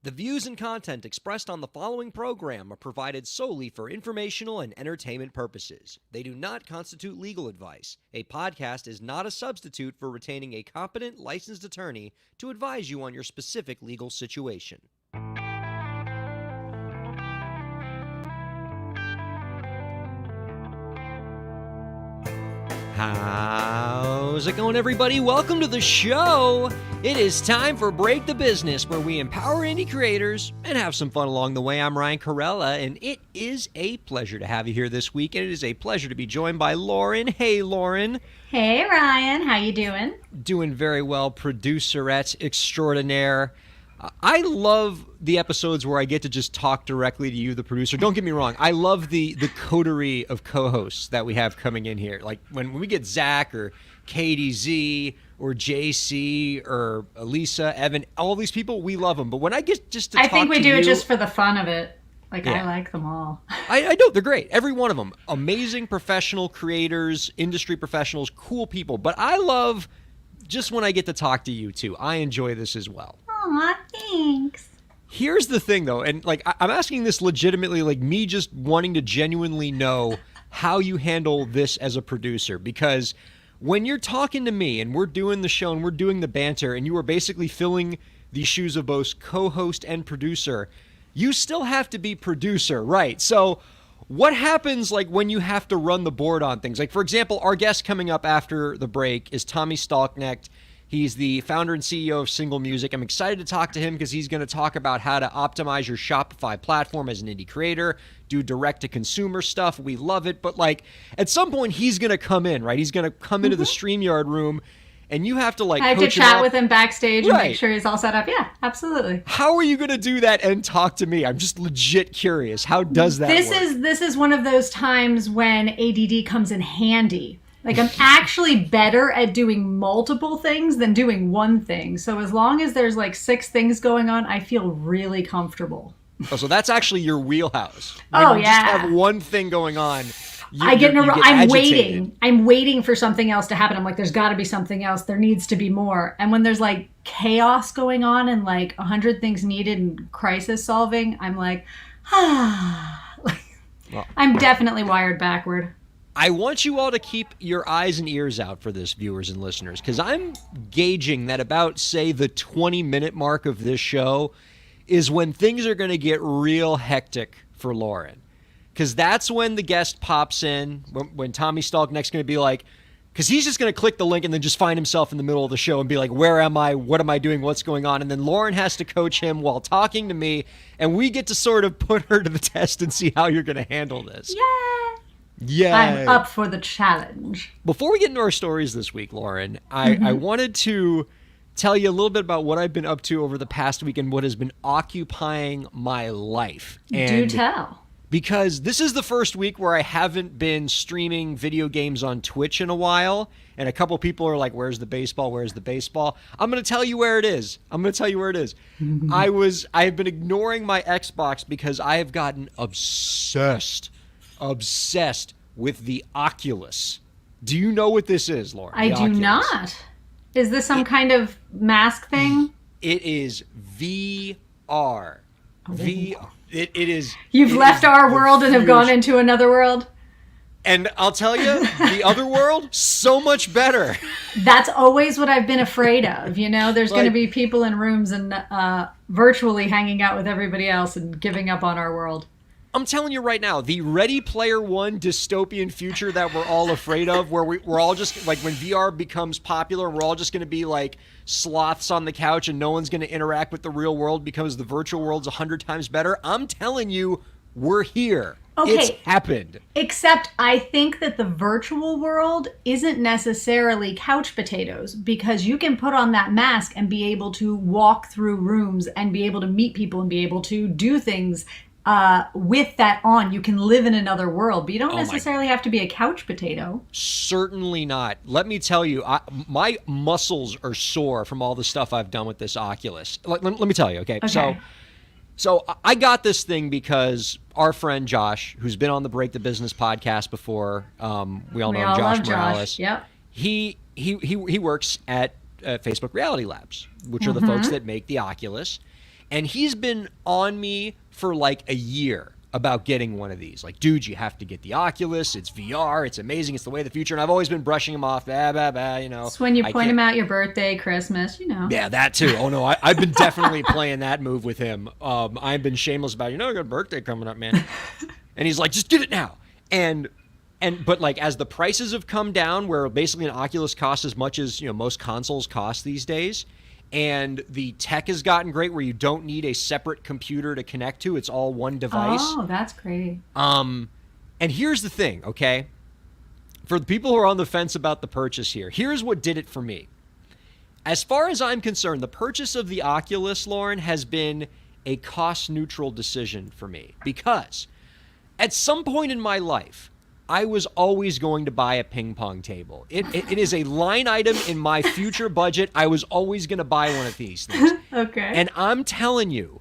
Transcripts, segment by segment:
The views and content expressed on the following program are provided solely for informational and entertainment purposes. They do not constitute legal advice. A podcast is not a substitute for retaining a competent, licensed attorney to advise you on your specific legal situation. How's it going, everybody? Welcome to the show. It is time for Break the Business, where we empower indie creators and have some fun along the way. I'm Ryan Kairalla, and it is a pleasure to have you here this week, and it is a pleasure to be joined by Lauren. Hey, Lauren. Hey, Ryan. How you doing? Doing very well, producerette extraordinaire. I love the episodes where I get to just talk directly to you, the producer. Don't get me wrong. I love the coterie of co-hosts that we have coming in here. Like when we get Zach or KDZ or JC or Elisa, Evan, all these people, we love them. But when I get just to talk to you... I think we do it just for the fun of it. Like, yeah. I like them all. I know. They're great. Every one of them. Amazing professional creators, industry professionals, cool people. But I love just when I get to talk to you, too. I enjoy this as well. Aw, thanks. Here's the thing, though, and like I'm asking this legitimately, like me just wanting to genuinely know how you handle this as a producer, because when you're talking to me and we're doing the show and we're doing the banter and you are basically filling the shoes of both co-host and producer, you still have to be producer, right? So what happens like when you have to run the board on things? Like, for example, our guest coming up after the break is Tommy Stalknecht. He's the founder and CEO of Single Music. I'm excited to talk to him because he's going to talk about how to optimize your Shopify platform as an indie creator, do direct-to-consumer stuff. We love it. But, like, at some point, he's going to come in, right? He's going to come into the StreamYard room, and you have to, like, I have to chat with him backstage and make sure he's all set up. Yeah, absolutely. How are you going to do that and talk to me? I'm just legit curious. How does that work? This is one of those times when ADD comes in handy. Like, I'm actually better at doing multiple things than doing one thing. So as long as there's like 6 things going on, I feel really comfortable. Oh, so that's actually your wheelhouse. When you just have one thing going on, I'm waiting. I'm waiting for something else to happen. I'm like, there's got to be something else. There needs to be more. And when there's like chaos going on and like 100 things needed and crisis solving, I'm like, I'm definitely wired backward. I want you all to keep your eyes and ears out for this, viewers and listeners, because I'm gauging that about, say, the 20-minute mark of this show is when things are going to get real hectic for Lauren. Because that's when the guest pops in, when Tommy Stalknecht's going to be like, because he's just going to click the link and then just find himself in the middle of the show and be like, where am I? What am I doing? What's going on? And then Lauren has to coach him while talking to me, and we get to sort of put her to the test and see how you're going to handle this. Yeah, I'm up for the challenge. Before we get into our stories this week, Lauren, I wanted to tell you a little bit about what I've been up to over the past week and what has been occupying my life. And do tell. Because this is the first week where I haven't been streaming video games on Twitch in a while, and a couple people are like, where's the baseball? Where's the baseball? I'm going to tell you where it is. I've been ignoring my Xbox because I have gotten obsessed with the Oculus. Do you know what this is, Lauren? I do not. Is this some kind of mask thing? It is VR. It is. You've left our world and have gone into another world? And I'll tell you, the other world, so much better. That's always what I've been afraid of. You know, there's going to be people in rooms and virtually hanging out with everybody else and giving up on our world. I'm telling you right now, the Ready Player One dystopian future that we're all afraid of, where we're all just, like, when VR becomes popular, we're all just going to be like sloths on the couch and no one's going to interact with the real world because the virtual world's 100 times better. I'm telling you, we're here. Okay. It's happened. Except I think that the virtual world isn't necessarily couch potatoes, because you can put on that mask and be able to walk through rooms and be able to meet people and be able to do things with that on. You can live in another world, but you don't necessarily have to be a couch potato. Certainly not. Let me tell you, my muscles are sore from all the stuff I've done with this Oculus. Let me tell you, okay? So I got this thing because our friend Josh, who's been on the Break the Business podcast before, we all know him, Josh Morales. Yep. He works at Facebook Reality Labs, which are the folks that make the Oculus. And he's been on me for like a year about getting one of these. Like, dude, you have to get the Oculus. It's VR. It's amazing. It's the way of the future. And I've always been brushing him off. You know. It's when you point him out your birthday, Christmas, you know. Yeah, that too. Oh, no, I've been definitely playing that move with him. I've been shameless about, I got a birthday coming up, man. And he's like, just get it now. But like, as the prices have come down, where basically an Oculus costs as much as, most consoles cost these days, and the tech has gotten great where you don't need a separate computer to connect to. It's all one device. Oh, that's great. And here's the thing, okay? For the people who are on the fence about the purchase here, here's what did it for me. As far as I'm concerned, the purchase of the Oculus, Lauren, has been a cost-neutral decision for me. Because at some point in my life, I was always going to buy a ping pong table. It is a line item in my future budget. I was always going to buy one of these things. Okay. And I'm telling you,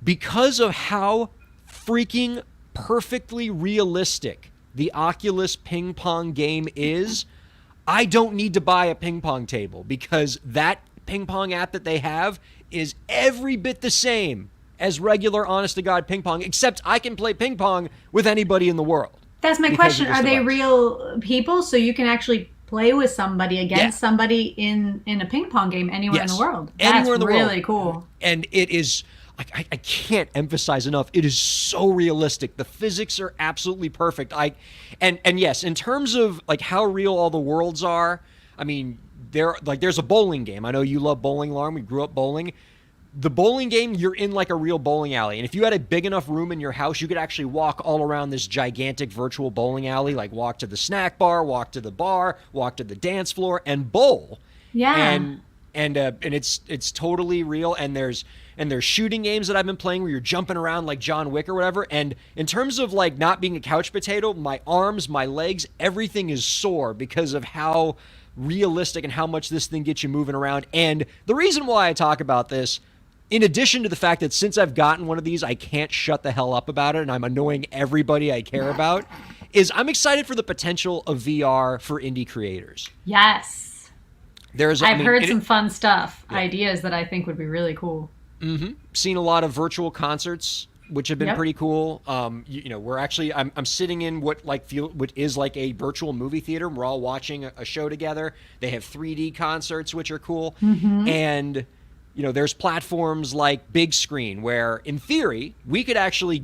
because of how freaking perfectly realistic the Oculus ping pong game is, I don't need to buy a ping pong table, because that ping pong app that they have is every bit the same as regular honest-to-God ping pong, except I can play ping pong with anybody in the world. That's my question. Are they real people? So you can actually play with somebody against somebody in a ping pong game anywhere in the world? Anywhere in the world. That's really cool. And it is, I can't emphasize enough, it is so realistic. The physics are absolutely perfect. And yes, in terms of like how real all the worlds are, I mean, there's a bowling game. I know you love bowling, Lauren. We grew up bowling. The bowling game, you're in like a real bowling alley. And if you had a big enough room in your house, you could actually walk all around this gigantic virtual bowling alley, like walk to the snack bar, walk to the bar, walk to the dance floor, and bowl. Yeah. And it's totally real. And there's shooting games that I've been playing where you're jumping around like John Wick or whatever. And in terms of like not being a couch potato, my arms, my legs, everything is sore because of how realistic and how much this thing gets you moving around. And the reason why I talk about this, in addition to the fact that since I've gotten one of these, I can't shut the hell up about it, and I'm annoying everybody I care about, is I'm excited for the potential of VR for indie creators. Yes. I've heard some fun stuff, Yeah. ideas that I think would be really cool. Mm-hmm. Seen a lot of virtual concerts, which have been pretty cool. We're actually, I'm sitting in what is like a virtual movie theater. We're all watching a show together. They have 3D concerts, which are cool. Mm-hmm. And there's platforms like Big Screen where, in theory, we could actually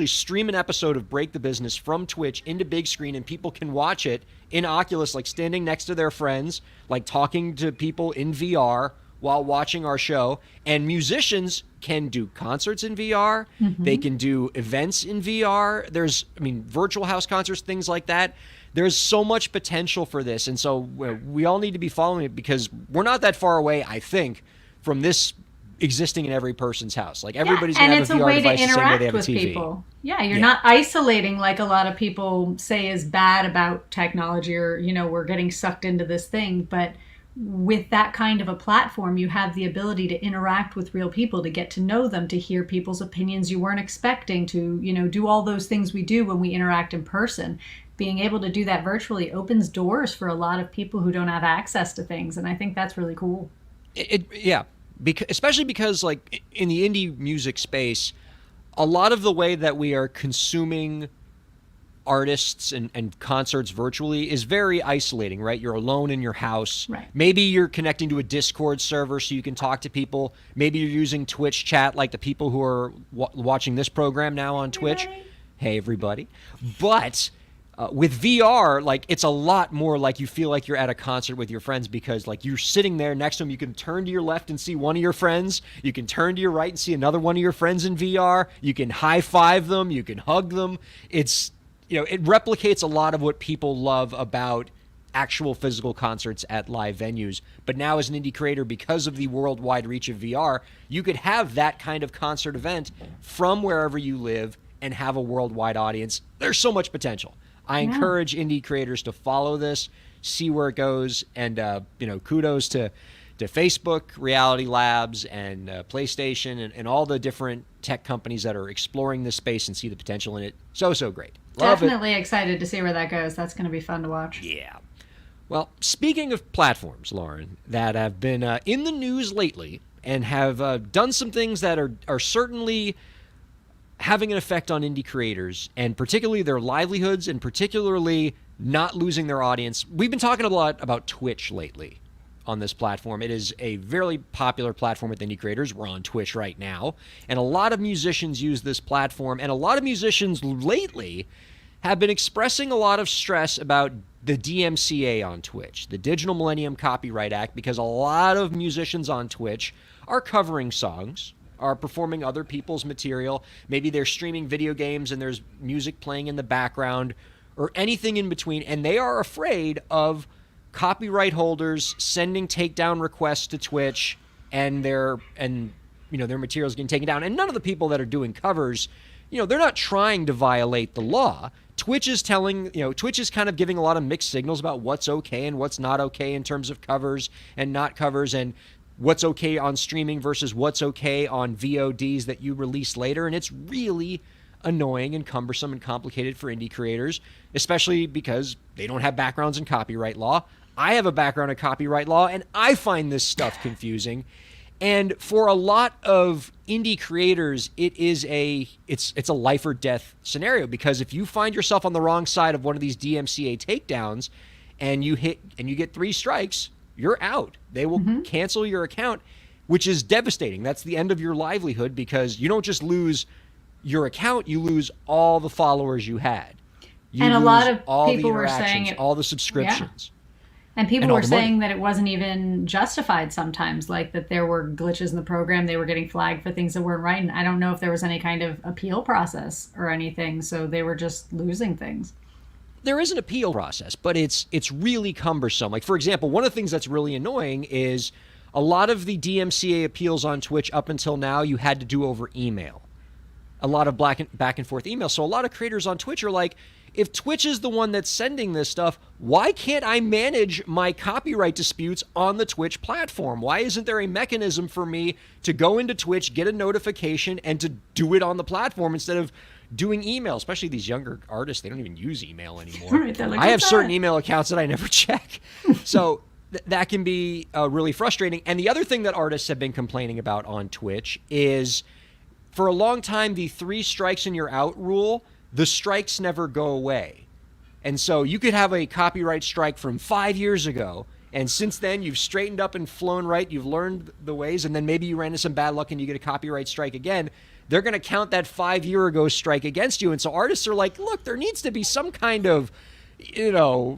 stream an episode of Break the Business from Twitch into Big Screen, and people can watch it in Oculus, like standing next to their friends, like talking to people in VR while watching our show. And musicians can do concerts in VR. Mm-hmm. They can do events in VR. There's, virtual house concerts, things like that. There's so much potential for this, and so we all need to be following it, because we're not that far away, I think, from this existing in every person's house. Like, everybody's going to have a VR device the same way they have a TV. People. Yeah, you're not isolating like a lot of people say is bad about technology, or, we're getting sucked into this thing. But with that kind of a platform, you have the ability to interact with real people, to get to know them, to hear people's opinions you weren't expecting, to, do all those things we do when we interact in person. Being able to do that virtually opens doors for a lot of people who don't have access to things, and I think that's really cool. Especially because, like, in the indie music space, a lot of the way that we are consuming artists and concerts virtually is very isolating, right? You're alone in your house. Right. Maybe you're connecting to a Discord server so you can talk to people. Maybe you're using Twitch chat, like the people who are watching this program now on Twitch. Hey, everybody. But with VR, like, it's a lot more like you feel like you're at a concert with your friends, because like you're sitting there next to them. You can turn to your left and see one of your friends. You can turn to your right and see another one of your friends in VR. You can high five them. You can hug them. It's, it replicates a lot of what people love about actual physical concerts at live venues. But now, as an indie creator, because of the worldwide reach of VR, you could have that kind of concert event from wherever you live and have a worldwide audience. There's so much potential. I encourage indie creators to follow this, see where it goes, and kudos to Facebook, Reality Labs, and PlayStation, and all the different tech companies that are exploring this space and see the potential in it. So great. Love Definitely excited to see where that goes. That's going to be fun to watch. Yeah. Well, speaking of platforms, Lauren, that have been in the news lately, and have done some things that are certainly having an effect on indie creators, and particularly their livelihoods, and particularly not losing their audience. We've been talking a lot about Twitch lately on this platform. It is a very popular platform with indie creators. We're on Twitch right now, and a lot of musicians use this platform, and a lot of musicians lately have been expressing a lot of stress about the DMCA on Twitch, the Digital Millennium Copyright Act, because a lot of musicians on Twitch are covering songs, are performing other people's material. Maybe they're streaming video games and there's music playing in the background or anything in between, and they are afraid of copyright holders sending takedown requests to Twitch and their materials getting taken down. And none of the people that are doing covers, they're not trying to violate the law. Twitch is kind of giving a lot of mixed signals about what's okay and what's not okay in terms of covers and not covers, and what's okay on streaming versus what's okay on VODs that you release later. And it's really annoying and cumbersome and complicated for indie creators, especially because they don't have backgrounds in copyright law. I have a background in copyright law, and I find this stuff confusing. And for a lot of indie creators, it's a life or death scenario, because if you find yourself on the wrong side of one of these DMCA takedowns and you get 3 strikes, you're out. They will cancel your account, which is devastating. That's the end of your livelihood, because you don't just lose your account, you lose all the followers you had. And a lot of people were saying all the subscriptions. Yeah. And people were saying that it wasn't even justified sometimes, like that there were glitches in the program. They were getting flagged for things that weren't right. And I don't know if there was any kind of appeal process or anything. So they were just losing things. There is an appeal process, but it's really cumbersome. Like, for example, one of the things that's really annoying is a lot of the DMCA appeals on Twitch up until now you had to do over email. A lot of back and forth email. So a lot of creators on Twitch are like, if Twitch is the one that's sending this stuff, why can't I manage my copyright disputes on the Twitch platform? Why isn't there a mechanism for me to go into Twitch, get a notification, and to do it on the platform instead of doing email? Especially these younger artists, they don't even use email anymore. Right, like, I have certain email accounts that I never check. So that can be really frustrating. And the other thing that artists have been complaining about on Twitch is, for a long time, the 3 strikes and you're out rule, the strikes never go away. And so you could have a copyright strike from 5 years ago, and since then you've straightened up and flown right, you've learned the ways, and then maybe you ran into some bad luck and you get a copyright strike again. They're going to count that 5-year-ago strike against you. And so artists are like, look, there needs to be some kind of,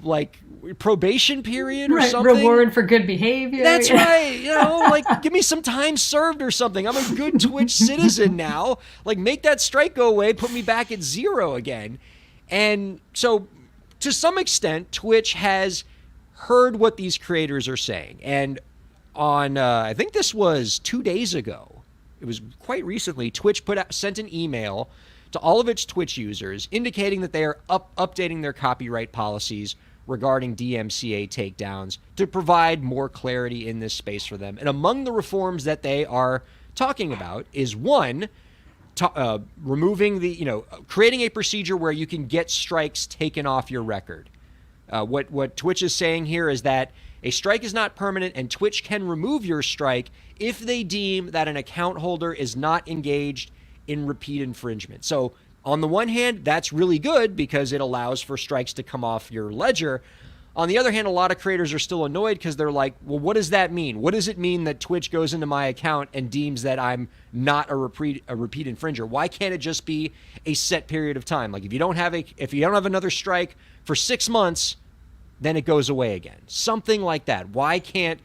like probation period or something. Reward for good behavior. That's right. Like, give me some time served or something. I'm a good Twitch citizen now. Like, make that strike go away, put me back at 0 again. And so to some extent, Twitch has heard what these creators are saying. And on, I think this was 2 days ago, it was quite recently, Twitch sent an email to all of its Twitch users indicating that they are updating their copyright policies regarding DMCA takedowns to provide more clarity in this space for them. And among the reforms that they are talking about is, one, removing creating a procedure where you can get strikes taken off your record. What Twitch is saying here is that a strike is not permanent, and Twitch can remove your strike if they deem that an account holder is not engaged in repeat infringement. So on the one hand, that's really good because it allows for strikes to come off your ledger. On the other hand, a lot of creators are still annoyed because they're like, well, what does that mean? What does it mean that Twitch goes into my account and deems that I'm not a repeat infringer? Why can't it just be a set period of time? Like, if you don't have another strike for 6 months, then it goes away again. Something like that. Why can't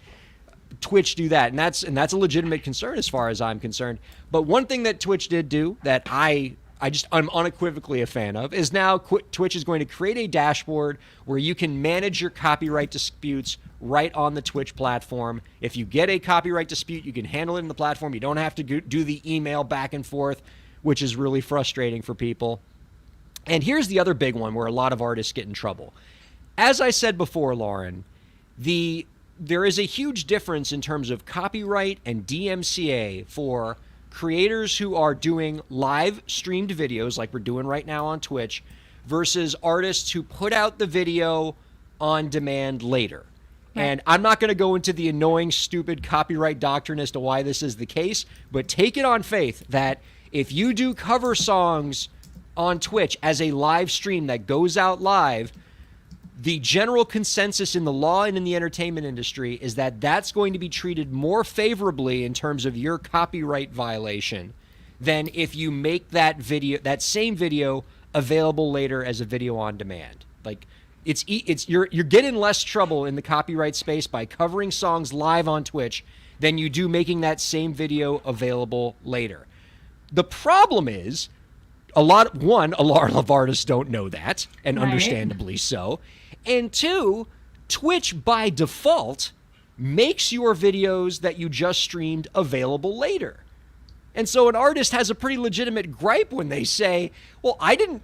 Twitch do that? And that's a legitimate concern as far as I'm concerned. But one thing that Twitch did do that I'm unequivocally a fan of is now Twitch is going to create a dashboard where you can manage your copyright disputes right on the Twitch platform. If you get a copyright dispute, you can handle it in the platform. You don't have to do the email back and forth, which is really frustrating for people. And here's the other big one where a lot of artists get in trouble. As I said before, Lauren, there is a huge difference in terms of copyright and DMCA for creators who are doing live streamed videos like we're doing right now on Twitch, versus artists who put out the video on demand later. And I'm not going to go into the annoying, stupid copyright doctrine as to why this is the case, but take it on faith that if you do cover songs on Twitch as a live stream that goes out live, the general consensus in the law and in the entertainment industry is that that's going to be treated more favorably in terms of your copyright violation than if you make that video, that same video, available later as a video on demand. Like, you're getting less trouble in the copyright space by covering songs live on Twitch than you do making that same video available later. The problem is, a lot of artists don't know that, and understandably so. And two, Twitch by default makes your videos that you just streamed available later. And so an artist has a pretty legitimate gripe when they say, well, I don't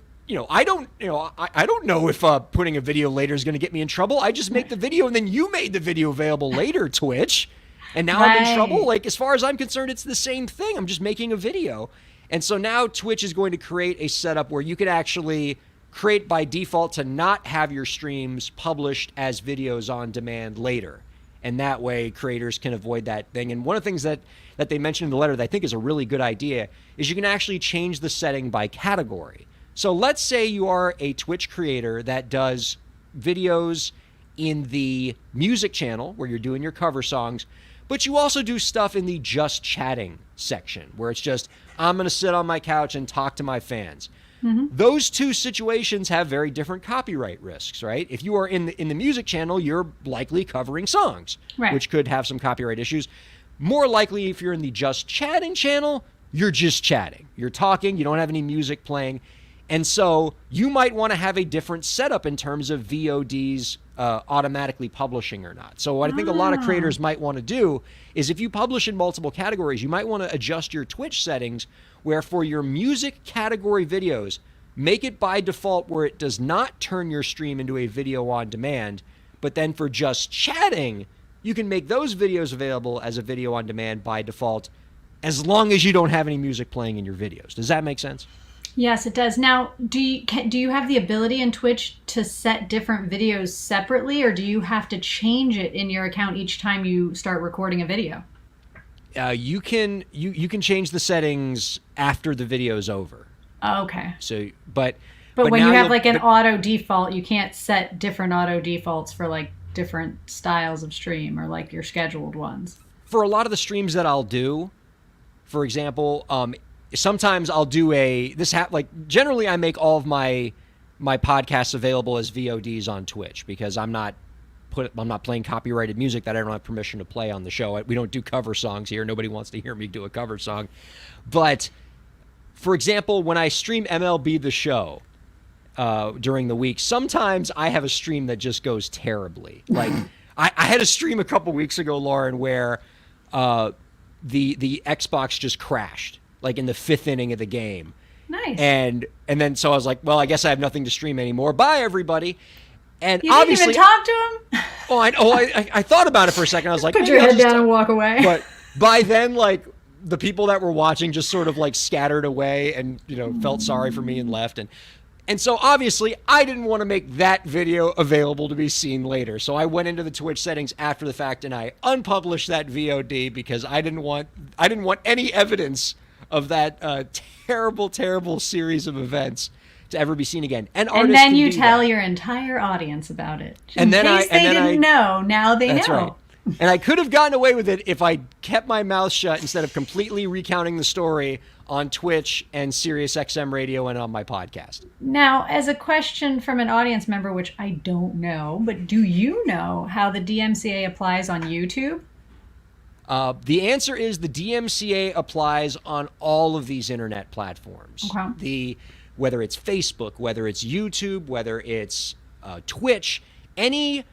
know if putting a video later is going to get me in trouble. I just make the video and then you made the video available later, Twitch. And now I'm in trouble. Like, as far as I'm concerned, it's the same thing. I'm just making a video. And so now Twitch is going to create a setup where you can actually create by default to not have your streams published as videos on demand later. And that way creators can avoid that thing. And one of the things that they mentioned in the letter that I think is a really good idea is you can actually change the setting by category. So let's say you are a Twitch creator that does videos in the music channel where you're doing your cover songs, but you also do stuff in the just chatting section where it's just, I'm going to sit on my couch and talk to my fans. Mm-hmm. Those two situations have very different copyright risks, right? If you are in the music channel, you're likely covering songs, which could have some copyright issues. More likely, if you're in the just chatting channel, you're just chatting. You're talking, you don't have any music playing. And so you might want to have a different setup in terms of VODs automatically publishing or not. So what I think a lot of creators might want to do is if you publish in multiple categories, you might want to adjust your Twitch settings where for your music category videos, make it by default where it does not turn your stream into a video on demand, but then for just chatting, you can make those videos available as a video on demand by default, as long as you don't have any music playing in your videos. Does that make sense? Yes, it does. Now, do you have the ability in Twitch to set different videos separately, or do you have to change it in your account each time you start recording a video? You can change the settings after the video's over. Oh, okay. So, but when you have like an auto default, you can't set different auto defaults for like different styles of stream or like your scheduled ones. For a lot of the streams that I'll do, for example, sometimes I'll do generally I make all of my podcasts available as VODs on Twitch because I'm not playing copyrighted music that I don't have permission to play on the show. We don't do cover songs here. Nobody wants to hear me do a cover song. But for example, when I stream MLB The Show during the week, sometimes I have a stream that just goes terribly. Like I had a stream a couple weeks ago, Lauren, where the Xbox just crashed, like in the 5th inning of the game. Nice. And then so I was like, well, I guess I have nothing to stream anymore. Bye, everybody. And you didn't even talk to him? I thought about it for a second. I was like, put your head down and walk away. But by then, like, the people that were watching just sort of like scattered away and, felt sorry for me and left. And so obviously I didn't want to make that video available to be seen later. So I went into the Twitch settings after the fact and I unpublished that VOD because I didn't want any evidence of that terrible, terrible series of events to ever be seen again. And then you tell your entire audience about it. In case they didn't know, now they know. That's right. And I could have gotten away with it if I kept my mouth shut instead of completely recounting the story on Twitch and SiriusXM Radio and on my podcast. Now, as a question from an audience member, which I don't know, but do you know how the DMCA applies on YouTube? The answer is the DMCA applies on all of these internet platforms. Okay. Whether it's Facebook, whether it's YouTube, whether it's Twitch, any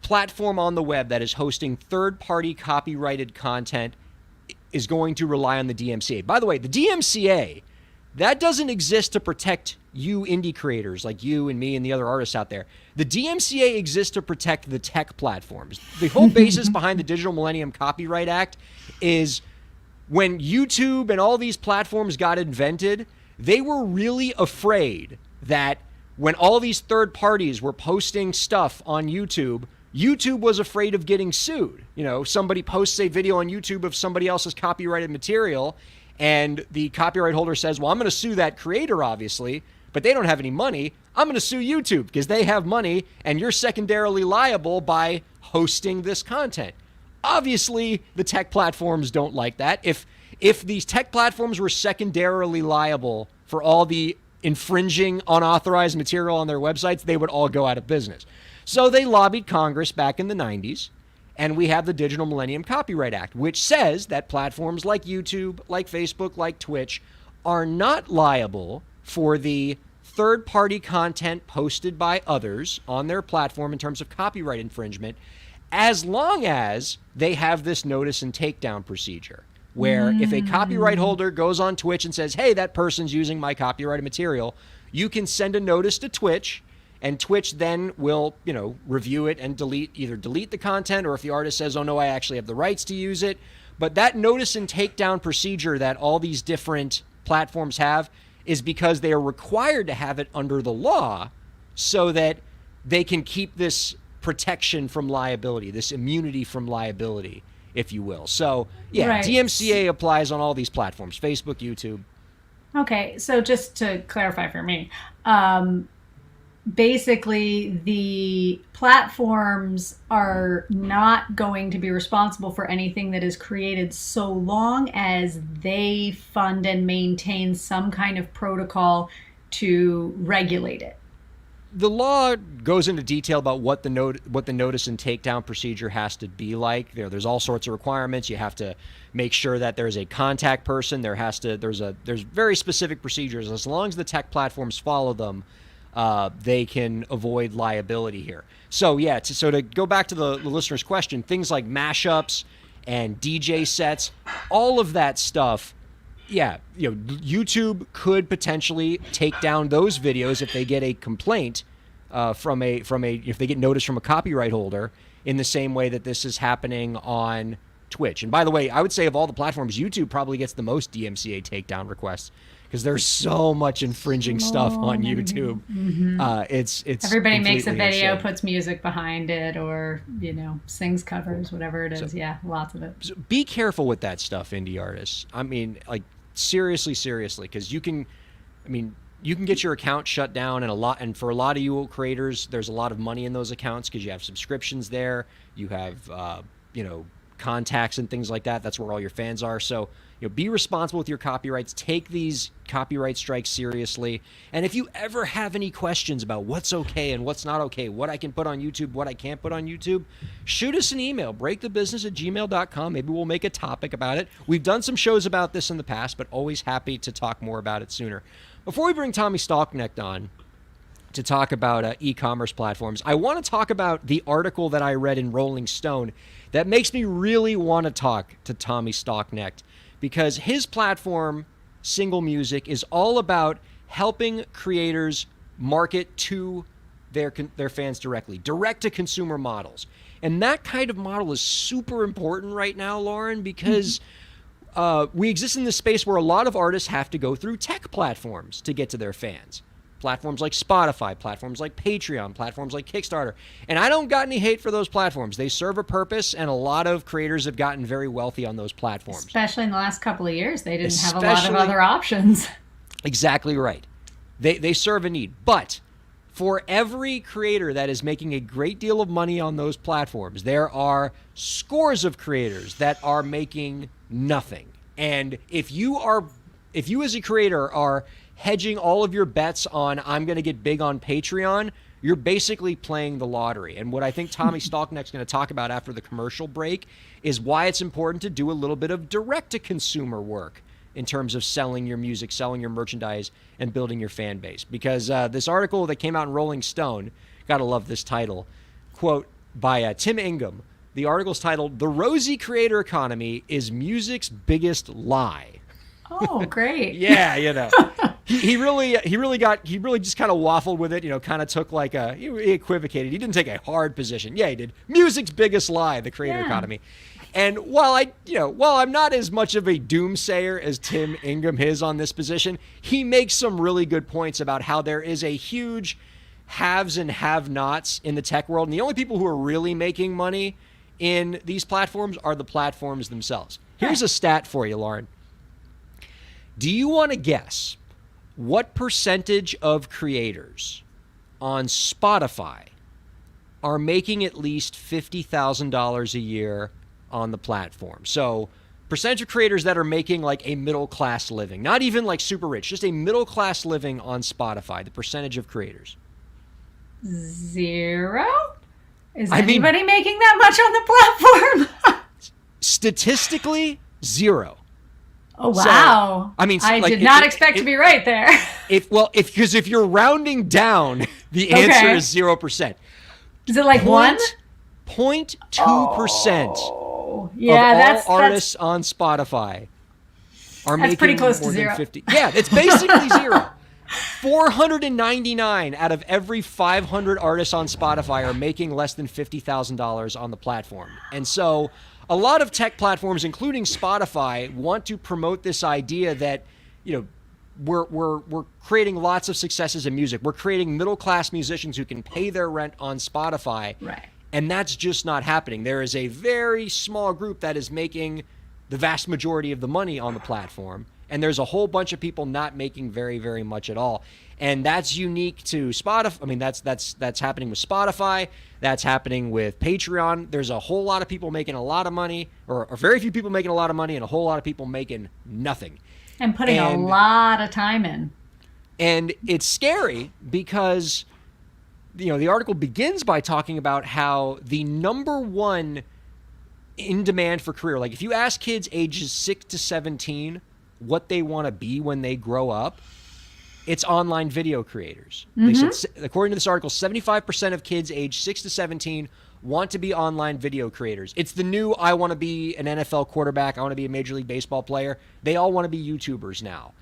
platform on the web that is hosting third-party copyrighted content is going to rely on the DMCA. By the way, the DMCA, that doesn't exist to protect you indie creators like you and me and the other artists out there. The DMCA exists to protect the tech platforms. The whole basis behind the Digital Millennium Copyright Act is when YouTube and all these platforms got invented, they were really afraid that when all these third parties were posting stuff on YouTube, YouTube was afraid of getting sued. Somebody posts a video on YouTube of somebody else's copyrighted material, and the copyright holder says, well, I'm going to sue that creator, obviously, but they don't have any money. I'm going to sue YouTube because they have money, and you're secondarily liable by hosting this content. Obviously, the tech platforms don't like that. If these tech platforms were secondarily liable for all the infringing unauthorized material on their websites, they would all go out of business. So they lobbied Congress back in the 90s, and we have the Digital Millennium Copyright Act, which says that platforms like YouTube, like Facebook, like Twitch are not liable for the third-party content posted by others on their platform in terms of copyright infringement, as long as they have this notice and takedown procedure, where if a copyright holder goes on Twitch and says, hey, that person's using my copyrighted material, you can send a notice to Twitch, and Twitch then will, review it and either delete the content, or if the artist says, oh no, I actually have the rights to use it. But that notice and takedown procedure that all these different platforms have is because they are required to have it under the law so that they can keep this protection from liability, this immunity from liability, if you will. So, yeah, right. DMCA applies on all these platforms, Facebook, YouTube. Okay, so just to clarify for me, basically the platforms are not going to be responsible for anything that is created so long as they fund and maintain some kind of protocol to regulate it. The law goes into detail about what the notice and takedown procedure has to be like. There's all sorts of requirements. You have to make sure that there's a contact person. There's very specific procedures. As long as the tech platforms follow them, they can avoid liability here. So yeah, to go back to the listener's question, things like mashups and DJ sets, all of that stuff. Yeah, YouTube could potentially take down those videos if they get a complaint if they get notice from a copyright holder, in the same way that this is happening on Twitch. And by the way, I would say of all the platforms, YouTube probably gets the most DMCA takedown requests because there's so much infringing stuff on YouTube. Mm-hmm. It's everybody makes a video, insane. Puts music behind it, or sings covers, whatever it is. So, yeah, lots of it. So be careful with that stuff, indie artists. I mean, like. Seriously, because you can get your account shut down, and for a lot of you creators, there's a lot of money in those accounts because you have subscriptions there, you have contacts and things like that. That's where all your fans are. So be responsible with your copyrights. Take these copyright strikes seriously. And if you ever have any questions about what's okay and what's not okay, what I can put on YouTube, what I can't put on YouTube, shoot us an email, breakthebusiness@gmail.com. Maybe we'll make a topic about it. We've done some shows about this in the past, but always happy to talk more about it sooner. Before we bring Tommy Stalknecht on to talk about e-commerce platforms, I want to talk about the article that I read in Rolling Stone that makes me really want to talk to Tommy Stalknecht, because his platform, Single Music, is all about helping creators market to their fans directly, direct-to-consumer models. And that kind of model is super important right now, Lauren, because we exist in this space where a lot of artists have to go through tech platforms to get to their fans. Platforms like Spotify, platforms like Patreon, platforms like Kickstarter. And I don't got any hate for those platforms. They serve a purpose, and a lot of creators have gotten very wealthy on those platforms. Especially in the last couple of years. They didn't have a lot of other options. Exactly right. They serve a need. But for every creator that is making a great deal of money on those platforms, there are scores of creators that are making nothing. And if you as a creator are hedging all of your bets on I'm going to get big on Patreon, you're basically playing the lottery. And what I think Tommy Stalknecht's going to talk about after the commercial break is why it's important to do a little bit of direct-to-consumer work in terms of selling your music, selling your merchandise, and building your fan base. Because this article that came out in Rolling Stone, gotta love this title, quote by Tim Ingham. The article's titled, "The Rosy Creator Economy is Music's Biggest Lie." Oh, great. Yeah, he really just kind of waffled with it, kind of took he equivocated. He didn't take a hard position. Yeah, he did. Music's biggest lie, the creator economy. And while I'm not as much of a doomsayer as Tim Ingham is on this position, he makes some really good points about how there is a huge haves and have-nots in the tech world. And the only people who are really making money in these platforms are the platforms themselves. Here's a stat for you, Lauren. Do you want to guess what percentage of creators on Spotify are making at least $50,000 a year on the platform? So percentage of creators that are making like a middle-class living, not even like super rich, just a middle-class living on Spotify, the percentage of creators. 0? Is anybody making that much on the platform? Statistically, 0. Oh, wow. So, I mean, I did not expect to be right there. Because if you're rounding down, the answer is 0%. Is it like 1? 0.2% yeah, of all artists on Spotify are making pretty close more to than 0. 50. Yeah, it's basically 0. 499 out of every 500 artists on Spotify are making less than $50,000 on the platform. And so a lot of tech platforms, including Spotify, want to promote this idea that, we're creating lots of successes in music. We're creating middle-class musicians who can pay their rent on Spotify. Right. And that's just not happening. There is a very small group that is making the vast majority of the money on the platform. And there's a whole bunch of people not making very, very much at all. And that's unique to Spotify. I mean, that's happening with Spotify. That's happening with Patreon. There's a whole lot of people making a lot of money, or very few people making a lot of money, and a whole lot of people making nothing. And putting a lot of time in. And it's scary because, the article begins by talking about how the number one in demand for career, like if you ask kids ages 6 to 17 what they want to be when they grow up, it's online video creators. They said, according to this article, 75% of kids aged 6 to 17 want to be online video creators. It's the new, I want to be an NFL quarterback, I want to be a Major League Baseball player. They all want to be YouTubers now.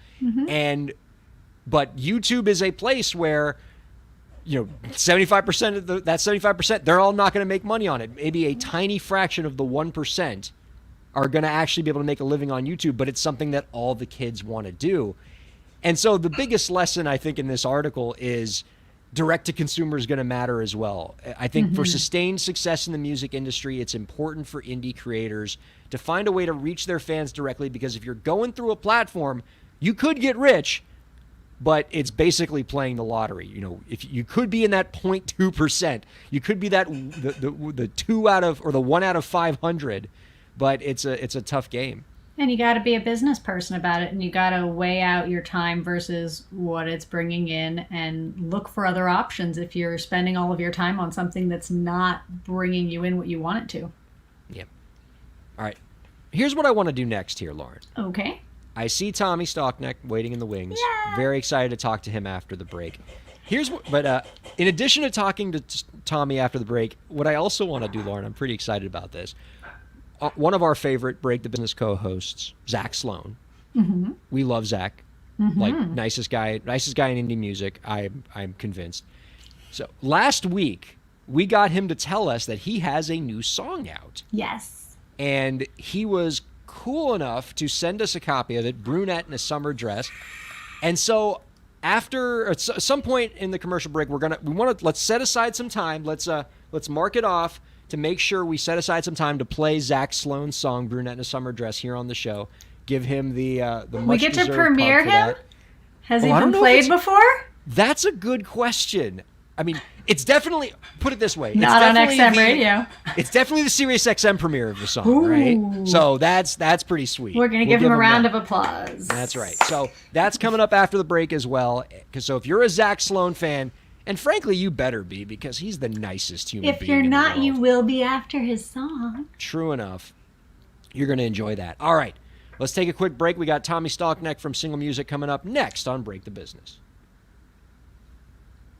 But YouTube is a place where, 75% of that 75%, they're all not going to make money on it. Maybe a tiny fraction of the 1% are going to actually be able to make a living on YouTube, but it's something that all the kids want to do. And so the biggest lesson, I think, in this article is direct-to-consumer is going to matter as well. I think for sustained success in the music industry, it's important for indie creators to find a way to reach their fans directly, because if you're going through a platform, you could get rich, but it's basically playing the lottery. If you could be in that 0.2%, you could be that the 2 out of, or the 1 out of 500, but it's a tough game. And you got to be a business person about it, and you got to weigh out your time versus what it's bringing in, and look for other options if you're spending all of your time on something that's not bringing you in what you want it to. Yep. All right. Here's what I want to do next here, Lauren. Okay. I see Tommy Stockneck waiting in the wings. Yeah. Very excited to talk to him after the break. But in addition to talking to Tommy after the break, what I also want to do, Lauren, I'm pretty excited about this. One of our favorite Break the Business co-hosts, Zach Sloan. We love Zach. Like, nicest guy in indie music, I'm convinced. So last week, we got him to tell us that he has a new song out. Yes. And he was cool enough to send us a copy of it, Brunette in a Summer Dress. And so after, at some point in the commercial break, let's set aside some time. Let's mark it off to make sure we set aside some time to play Zach Sloan's song, Brunette in a Summer Dress, here on the show. Give him the much we get to deserved premiere pub for him? that. Has he been played before? That's a good question. I mean, it's definitely, put it this way. Not on XM radio. It's definitely the Sirius XM premiere of the song, right? So that's pretty sweet. We're going to give him a round of applause. That's right. So that's coming up after the break as well. So if you're a Zach Sloan fan, and frankly, you better be, because he's the nicest human being. If you're not, you will be after his song. True enough. You're going to enjoy that. All right. Let's take a quick break. We got Tommy Stockneck from Single Music coming up next on Break the Business.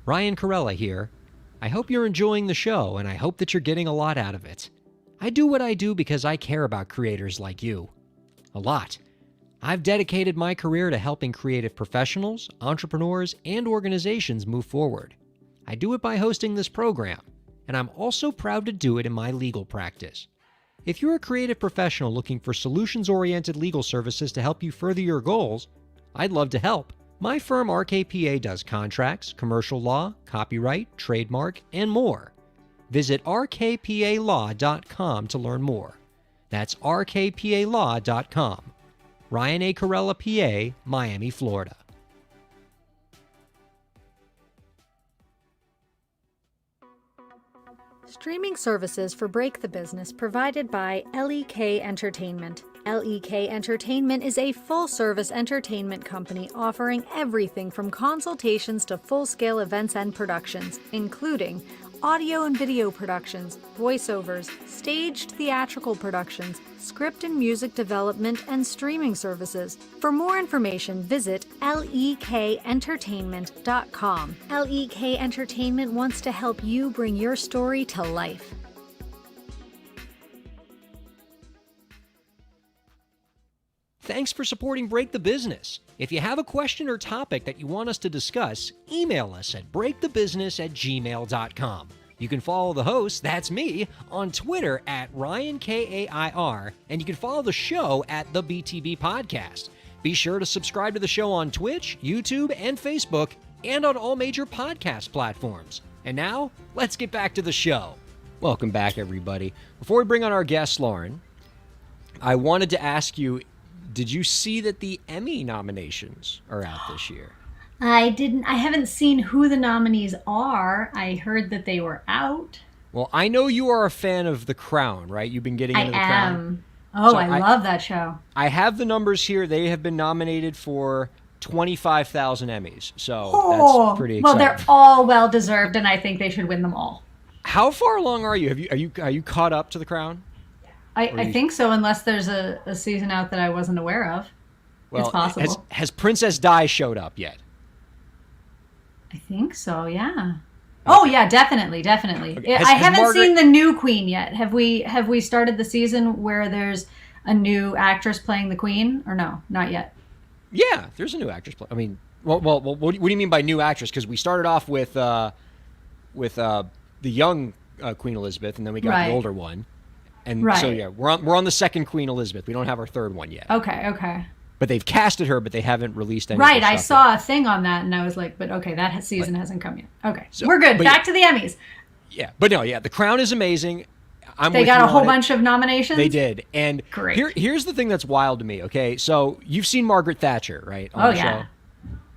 Ryan Kairalla here. I hope you're enjoying the show, and I hope that you're getting a lot out of it. I do what I do because I care about creators like you. A lot. I've dedicated my career to helping creative professionals, entrepreneurs, and organizations move forward. I do it by hosting this program, and I'm also proud to do it in my legal practice. If you're a creative professional looking for solutions-oriented legal services to help you further your goals, I'd love to help. My firm RKPA does contracts, commercial law, copyright, trademark, and more. Visit rkpalaw.com to learn more. That's rkpalaw.com. Ryan A. Kairalla, PA, Miami, Florida. Streaming services for Break the Business provided by LEK Entertainment. LEK Entertainment is a full-service entertainment company offering everything from consultations to full-scale events and productions, including audio and video productions, voiceovers, staged theatrical productions, script and music development, and streaming services. For more information, visit lekentertainment.com. LEK Entertainment wants to help you bring your story to life. Thanks for supporting Break the Business. If you have a question or topic that you want us to discuss, email us at breakthebusiness@gmail.com. You can follow the host, that's me, on Twitter at Ryan Kair, and you can follow the show at the BTB Podcast. Be sure to subscribe to the show on Twitch, YouTube, and Facebook, and on all major podcast platforms. And now, let's get back to the show. Welcome back, everybody. Before we bring on our guest, Lauren, I wanted to ask you, did you see that the Emmy nominations are out this year? I haven't seen who the nominees are. I heard that they were out. Well, I know you are a fan of The Crown, right? You've been getting into The Crown. Oh, so I love that show. I have the numbers here. They have been nominated for 25,000 Emmys. So that's pretty exciting. Well, they're all well-deserved, and I think they should win them all. How far along are you? Are you caught up to The Crown? I think so, unless there's a season out that I wasn't aware of. Well, it's possible. Has Princess Di showed up yet? I think so, yeah. Okay. Oh, yeah, definitely. Okay. I haven't seen the new Queen yet. Have we started the season where there's a new actress playing the Queen, or no? Not yet. Yeah, there's a new actress. I mean, well, what do you mean by new actress? Because we started off with the young Queen Elizabeth, and then we got the older one. And so yeah, we're on the second Queen Elizabeth. We don't have our third one yet. Okay. But they've casted her, but they haven't released any. Right, I saw a thing on that, and I was like, but okay, that season hasn't come yet. Okay, so we're good. Back to the Emmys. Yeah, but no, The Crown is amazing. They got a whole bunch of nominations? They did. And great. Here's the thing that's wild to me, okay? So you've seen Margaret Thatcher, right? On the show?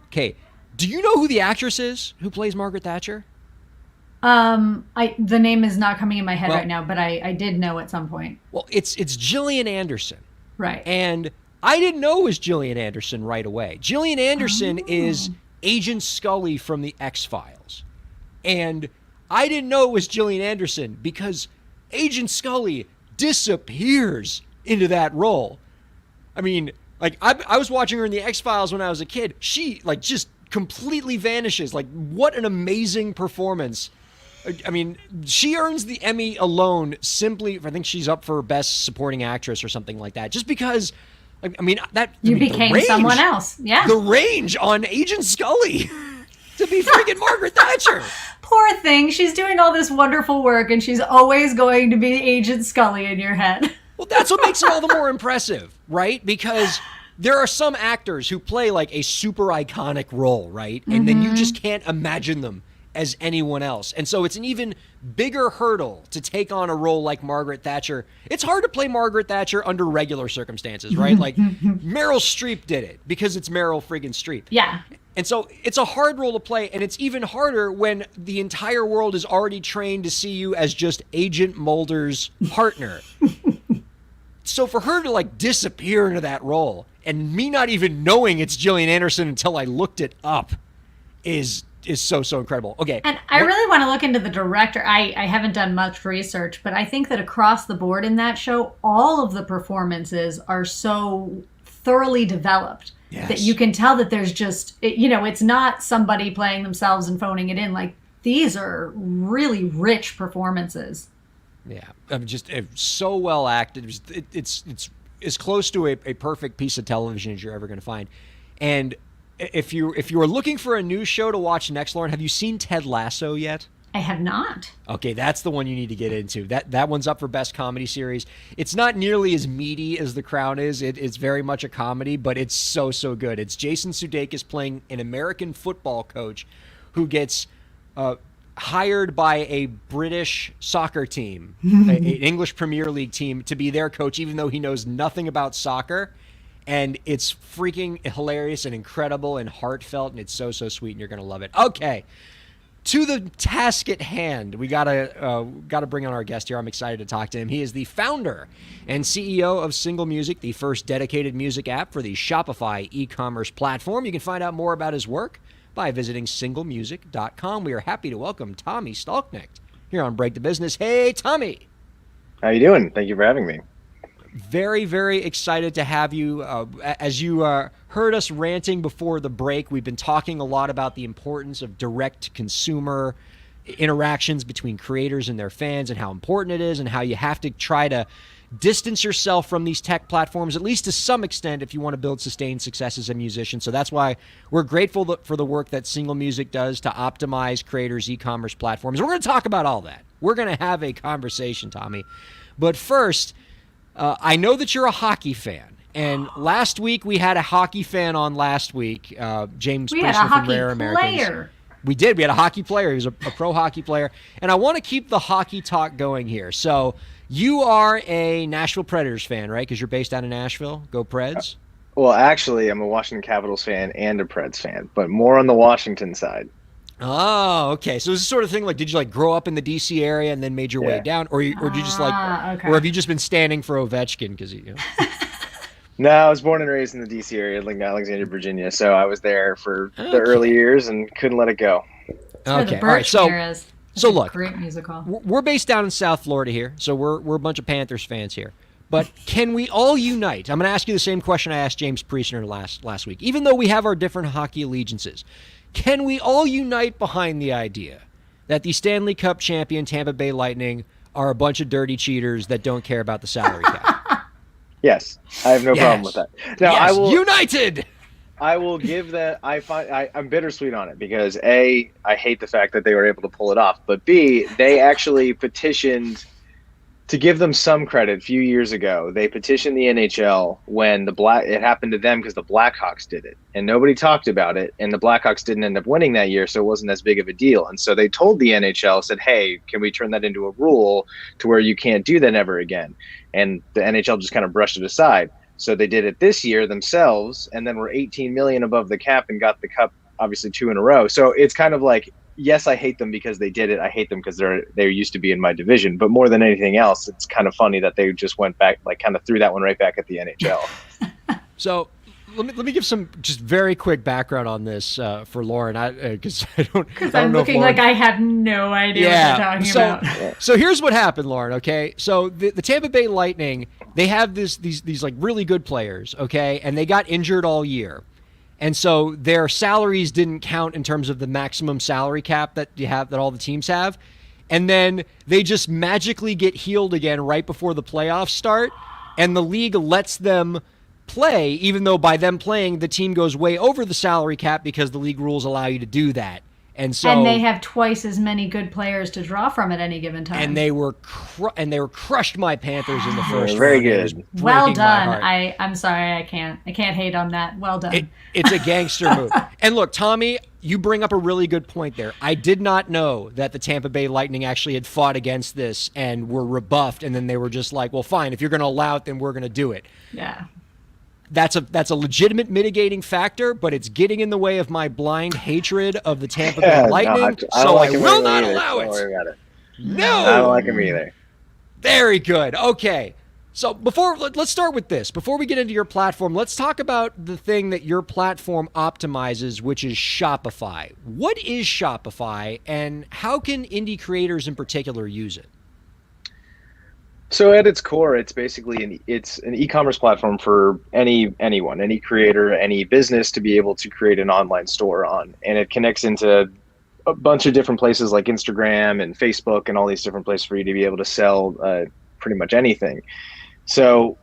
Okay. Do you know who the actress is who plays Margaret Thatcher? The name is not coming in my head right now, but I did know at some point. Well, it's Gillian Anderson. Right. And I didn't know it was Gillian Anderson right away. Gillian Anderson is Agent Scully from the X-Files. And I didn't know it was Gillian Anderson because Agent Scully disappears into that role. I mean, like, I was watching her in the X-Files when I was a kid. She, like, just completely vanishes. Like, what an amazing performance. I mean, she earns the Emmy alone simply, I think she's up for Best Supporting Actress or something like that, just because, I mean, became someone else. Yeah. The range on Agent Scully to be freaking Margaret Thatcher. Poor thing. She's doing all this wonderful work, and she's always going to be Agent Scully in your head. Well, that's what makes it all the more impressive, right? Because there are some actors who play like a super iconic role, right? And then you just can't imagine them as anyone else. And so it's an even bigger hurdle to take on a role like Margaret Thatcher. It's hard to play Margaret Thatcher under regular circumstances, right? Like Meryl Streep did it because it's Meryl friggin' Streep. Yeah. And so it's a hard role to play, and it's even harder when the entire world is already trained to see you as just Agent Mulder's partner. So for her to like disappear into that role and me not even knowing it's Gillian Anderson until I looked it up is so incredible. Okay. And I really want to look into the director. I haven't done much research, but I think that across the board in that show, all of the performances are so thoroughly developed that you can tell that there's just, it's not somebody playing themselves and phoning it in. Like, these are really rich performances. Yeah, I mean, just so well acted. It's as close to a perfect piece of television as you're ever going to find. And if you are looking for a new show to watch next, Lauren, have you seen Ted Lasso yet? I have not. Okay, that's the one you need to get into. That one's up for Best Comedy Series. It's not nearly as meaty as The Crown is. It's very much a comedy, but it's so good. It's Jason Sudeikis playing an American football coach who gets hired by a British soccer team, an English Premier League team, to be their coach, even though he knows nothing about soccer. And it's freaking hilarious and incredible and heartfelt, and it's so sweet, and you're going to love it. Okay. To the task at hand, we gotta bring on our guest here. I'm excited to talk to him. He is the founder and CEO of Single Music, the first dedicated music app for the Shopify e-commerce platform. You can find out more about his work by visiting singlemusic.com. We are happy to welcome Tommy Stalknecht here on Break the Business. Hey, Tommy. How you doing? Thank you for having me. Very excited to have you. As you heard us ranting before the break, we've been talking a lot about the importance of direct-to-consumer interactions between creators and their fans and how important it is and how you have to try to distance yourself from these tech platforms, at least to some extent, if you want to build sustained success as a musician. So that's why we're grateful for the work that Single Music does to optimize creators' e-commerce platforms. We're going to talk about all that. We're going to have a conversation, Tommy. But first, I know that you're a hockey fan, and last week we had a hockey fan on last week, James Priestner from Rare Americans. We did. We had a hockey player. He was a pro hockey player, and I want to keep the hockey talk going here. So you are a Nashville Predators fan, right? Because you're based out of Nashville. Go Preds. Well, actually, I'm a Washington Capitals fan and a Preds fan, but more on the Washington side. Oh, okay. So it's the sort of thing like, did you like grow up in the D.C. area and then made your way down, or did you just like, okay. or have you just been standing for Ovechkin because you know? No, I was born and raised in the D.C. area, like Alexandria, Virginia. So I was there for the early years and couldn't let it go. Okay, all right. So look, great musical. We're based down in South Florida here, so we're a bunch of Panthers fans here. But can we all unite? I'm going to ask you the same question I asked James Priestner last week. Even though we have our different hockey allegiances, can we all unite behind the idea that the Stanley Cup champion Tampa Bay Lightning are a bunch of dirty cheaters that don't care about the salary cap? Yes, I have no problem with that. Now, yes, united! I will give that. I'm bittersweet on it because A, I hate the fact that they were able to pull it off, but B, they actually petitioned. To give them some credit, a few years ago, they petitioned the NHL when it happened to them because the Blackhawks did it. And nobody talked about it, and the Blackhawks didn't end up winning that year, so it wasn't as big of a deal. And so they told the NHL, said, hey, can we turn that into a rule to where you can't do that ever again? And the NHL just kind of brushed it aside. So they did it this year themselves, and then we're $18 million above the cap and got the cup, obviously 2 in a row. So it's kind of like, yes, I hate them because they did it. I hate them because they used to be in my division. But more than anything else, it's kind of funny that they just went back, like kind of threw that one right back at the NHL. So let me give some just very quick background on this for Lauren, because I don't know looking like I have no idea what you're talking about. So here's what happened, Lauren. Okay, so the Tampa Bay Lightning, they have these like really good players, okay, and they got injured all year. And so their salaries didn't count in terms of the maximum salary cap that all the teams have. And then they just magically get healed again right before the playoffs start. And the league lets them play, even though by them playing, the team goes way over the salary cap because the league rules allow you to do that. And they have twice as many good players to draw from at any given time. And they were crushed my Panthers in the first round. Very good. Well done. I'm sorry, I can't hate on that. Well done. It's a gangster move. And look, Tommy, you bring up a really good point there. I did not know that the Tampa Bay Lightning actually had fought against this and were rebuffed, and then they were just like, well, fine, if you're going to allow it, then we're going to do it. Yeah. That's a legitimate mitigating factor, but it's getting in the way of my blind hatred of the Tampa Bay Lightning, so I will not allow it. Don't worry about it. No. I don't like him either. Very good. Okay. So let's start with this. Before we get into your platform, let's talk about the thing that your platform optimizes, which is Shopify. What is Shopify, and how can indie creators in particular use it? So at its core, it's basically it's an e-commerce platform for anyone, any creator, any business to be able to create an online store on. And it connects into a bunch of different places like Instagram and Facebook and all these different places for you to be able to sell pretty much anything. So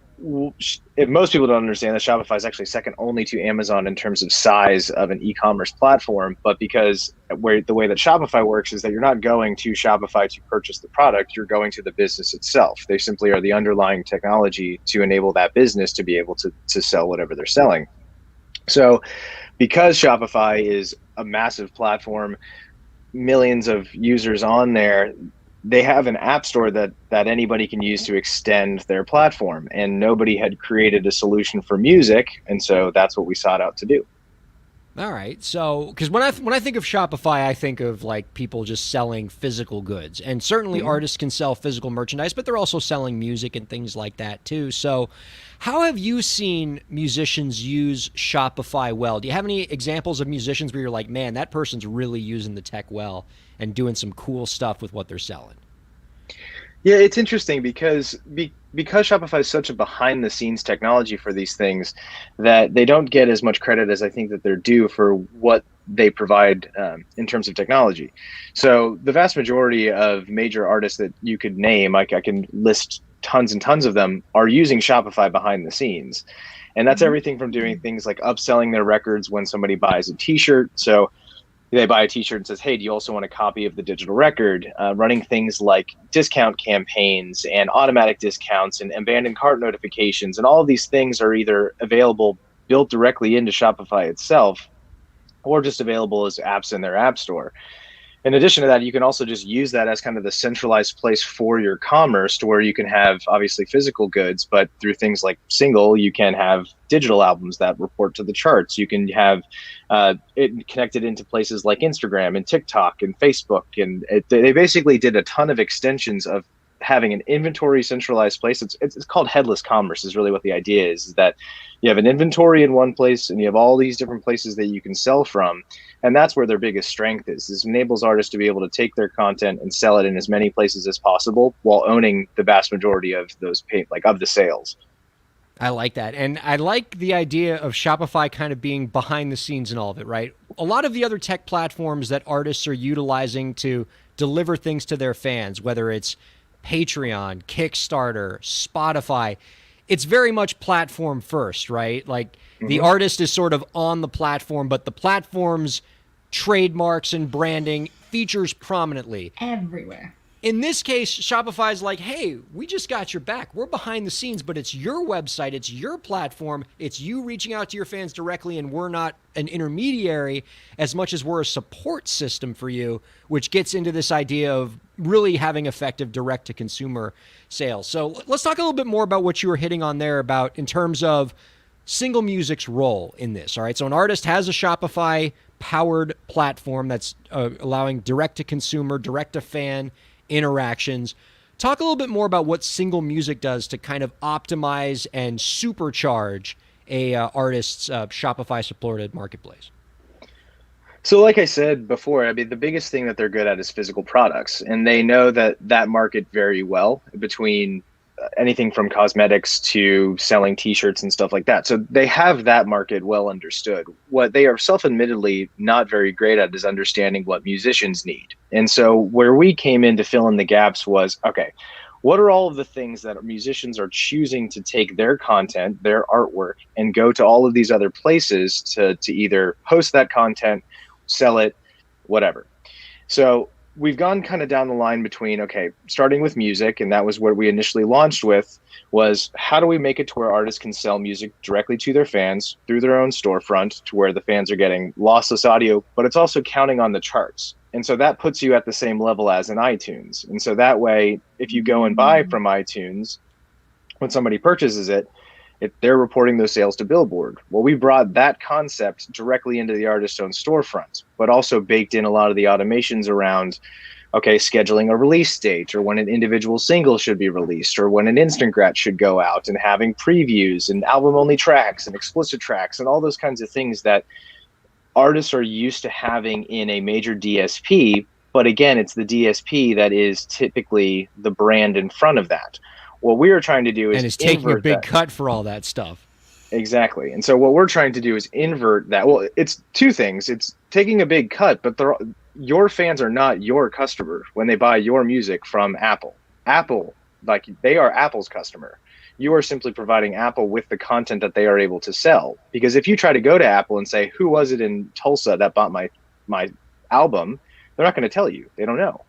if most people don't understand that Shopify is actually second only to Amazon in terms of size of an e-commerce platform, but because the way that Shopify works is that you're not going to Shopify to purchase the product, you're going to the business itself. They simply are the underlying technology to enable that business to be able to sell whatever they're selling. So because Shopify is a massive platform, millions of users on there, they have an app store that anybody can use to extend their platform, and nobody had created a solution for music, and so that's what we sought out to do. All right. So, because when I think of Shopify, I think of like people just selling physical goods, and certainly artists can sell physical merchandise, but they're also selling music and things like that too. So, how have you seen musicians use Shopify well? Do you have any examples of musicians where you're like, man, that person's really using the tech well and doing some cool stuff with what they're selling? Yeah, it's interesting because Shopify is such a behind the scenes technology for these things that they don't get as much credit as I think that they're due for what they provide in terms of technology. So the vast majority of major artists that you could name, I can list tons and tons of them, are using Shopify behind the scenes. And that's everything from doing things like upselling their records when somebody buys a t-shirt. So they buy a t-shirt and says, hey, do you also want a copy of the digital record? Running things like discount campaigns and automatic discounts and abandoned cart notifications. And all of these things are either available built directly into Shopify itself or just available as apps in their app store. In addition to that, you can also just use that as kind of the centralized place for your commerce, to where you can have obviously physical goods, but through things like Single, you can have digital albums that report to the charts. You can have it connected into places like Instagram and TikTok and Facebook. And they basically did a ton of extensions of having an inventory centralized place. It's called headless commerce is really what the idea is that you have an inventory in one place and you have all these different places that you can sell from. And that's where their biggest strength is. This enables artists to be able to take their content and sell it in as many places as possible while owning the vast majority of those of the sales. I like that. And I like the idea of Shopify kind of being behind the scenes in all of it, right? A lot of the other tech platforms that artists are utilizing to deliver things to their fans, whether it's Patreon, Kickstarter, Spotify, it's very much platform first, right? Like the artist is sort of on the platform, but the platform's trademarks and branding features prominently everywhere. In this case, Shopify's like, hey, we just got your back. We're behind the scenes, but it's your website, it's your platform, it's you reaching out to your fans directly, and we're not an intermediary as much as we're a support system for you, which gets into this idea of really having effective direct-to-consumer sales. So let's talk a little bit more about what you were hitting on there about in terms of Single Music's role in this. All right, so an artist has a Shopify-powered platform that's allowing direct-to-consumer, direct-to-fan interactions. Talk a little bit more about what Single Music does to kind of optimize and supercharge a artist's Shopify supported marketplace. So like I said before, I mean, the biggest thing that they're good at is physical products, and they know that market very well, between anything from cosmetics to selling t-shirts and stuff like that. So they have that market well understood. What they are self-admittedly not very great at is understanding what musicians need. And so where we came in to fill in the gaps was, okay, what are all of the things that musicians are choosing to take their content, their artwork, and go to all of these other places to either host that content, sell it, whatever. So we've gone kind of down the line between, okay, starting with music, and that was what we initially launched with, was how do we make it to where artists can sell music directly to their fans through their own storefront, to where the fans are getting lossless audio, but it's also counting on the charts. And so that puts you at the same level as in iTunes. And so that way, if you go and buy from iTunes, when somebody purchases it, they're reporting those sales to Billboard. Well, we brought that concept directly into the artist's own storefront, but also baked in a lot of the automations around, okay, scheduling a release date, or when an individual single should be released, or when an Instagram should go out, and having previews and album-only tracks and explicit tracks and all those kinds of things that artists are used to having in a major DSP. But again, it's the DSP that is typically the brand in front of that. What we are trying to do is, and it's taking a big cut for all that stuff. Exactly. And so what we're trying to do is invert that. Well, it's two things. It's taking a big cut, but your fans are not your customer when they buy your music from Apple. Apple, like, they are Apple's customer. You are simply providing Apple with the content that they are able to sell. Because if you try to go to Apple and say, who was it in Tulsa that bought my album, they're not going to tell you. They don't know.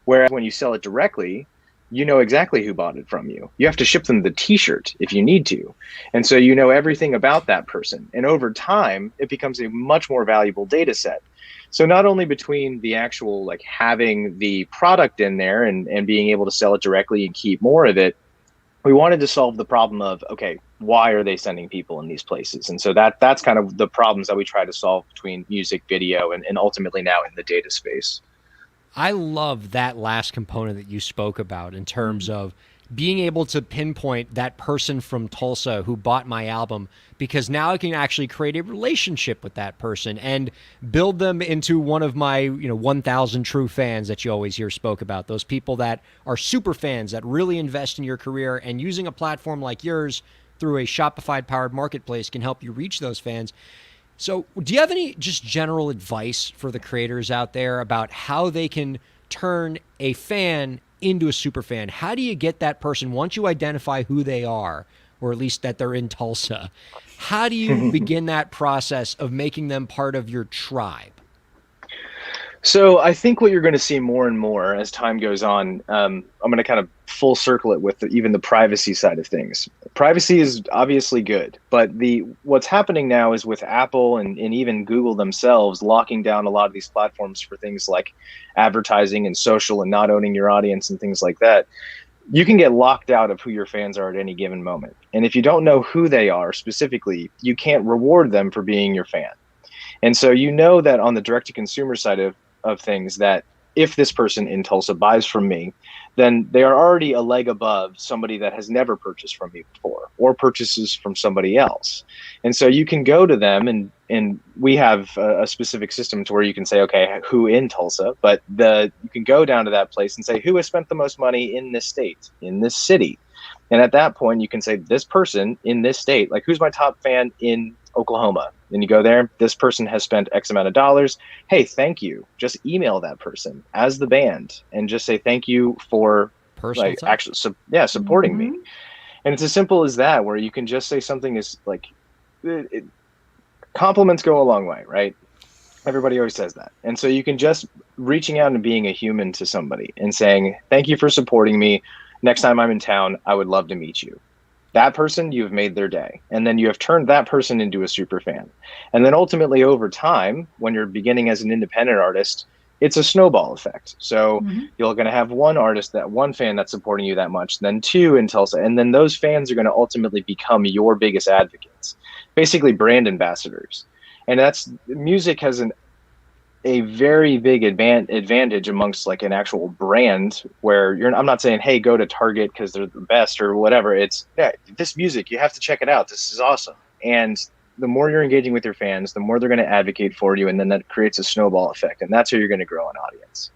Whereas when you sell it directly, you know exactly who bought it from you. You have to ship them the t-shirt if you need to. And so you know everything about that person. And over time, it becomes a much more valuable data set. So not only between the actual like having the product in there and being able to sell it directly and keep more of it, we wanted to solve the problem of, okay, why are they sending people in these places? And so that's kind of the problems that we try to solve between music, video, and ultimately now in the data space. I love that last component that you spoke about in terms of being able to pinpoint that person from Tulsa who bought my album, because now I can actually create a relationship with that person and build them into one of my 1,000 true fans that you always hear spoke about. Those people that are super fans that really invest in your career, and using a platform like yours through a Shopify-powered marketplace can help you reach those fans. So do you have any just general advice for the creators out there about how they can turn a fan into a super fan? How do you get that person, once you identify who they are, or at least that they're in Tulsa, how do you begin that process of making them part of your tribe? So I think what you're going to see more and more as time goes on, I'm going to kind of full circle it with even the privacy side of things. Privacy is obviously good, but what's happening now is with Apple and even Google themselves locking down a lot of these platforms for things like advertising and social and not owning your audience and things like that. You can get locked out of who your fans are at any given moment. And if you don't know who they are specifically, you can't reward them for being your fan. And so you know that on the direct-to-consumer side of things, that if this person in Tulsa buys from me, then they are already a leg above somebody that has never purchased from me before or purchases from somebody else. And so you can go to them, and we have a specific system to where you can say, okay, who in Tulsa, but you can go down to that place and say, who has spent the most money in this state, in this city? And at that point, you can say, this person in this state, like, who's my top fan in Oklahoma? And you go there, this person has spent X amount of dollars. Hey, thank you. Just email that person as the band and just say thank you for supporting me. And it's as simple as that, where you can just say something is like, compliments go a long way, right? Everybody always says that. And so you can just reaching out and being a human to somebody and saying, thank you for supporting me. Next time I'm in town, I would love to meet you. That person, you've made their day. And then you have turned that person into a super fan. And then ultimately over time, when you're beginning as an independent artist, it's a snowball effect. So you're going to have one artist, that one fan that's supporting you that much, then two in Tulsa. And then those fans are going to ultimately become your biggest advocates, basically brand ambassadors. And music has a very big advantage amongst like an actual brand, where I'm not saying, hey, go to Target because they're the best or whatever. It's, yeah, this music, you have to check it out. This is awesome. And the more you're engaging with your fans, the more they're going to advocate for you. And then that creates a snowball effect. And that's how you're going to grow an audience.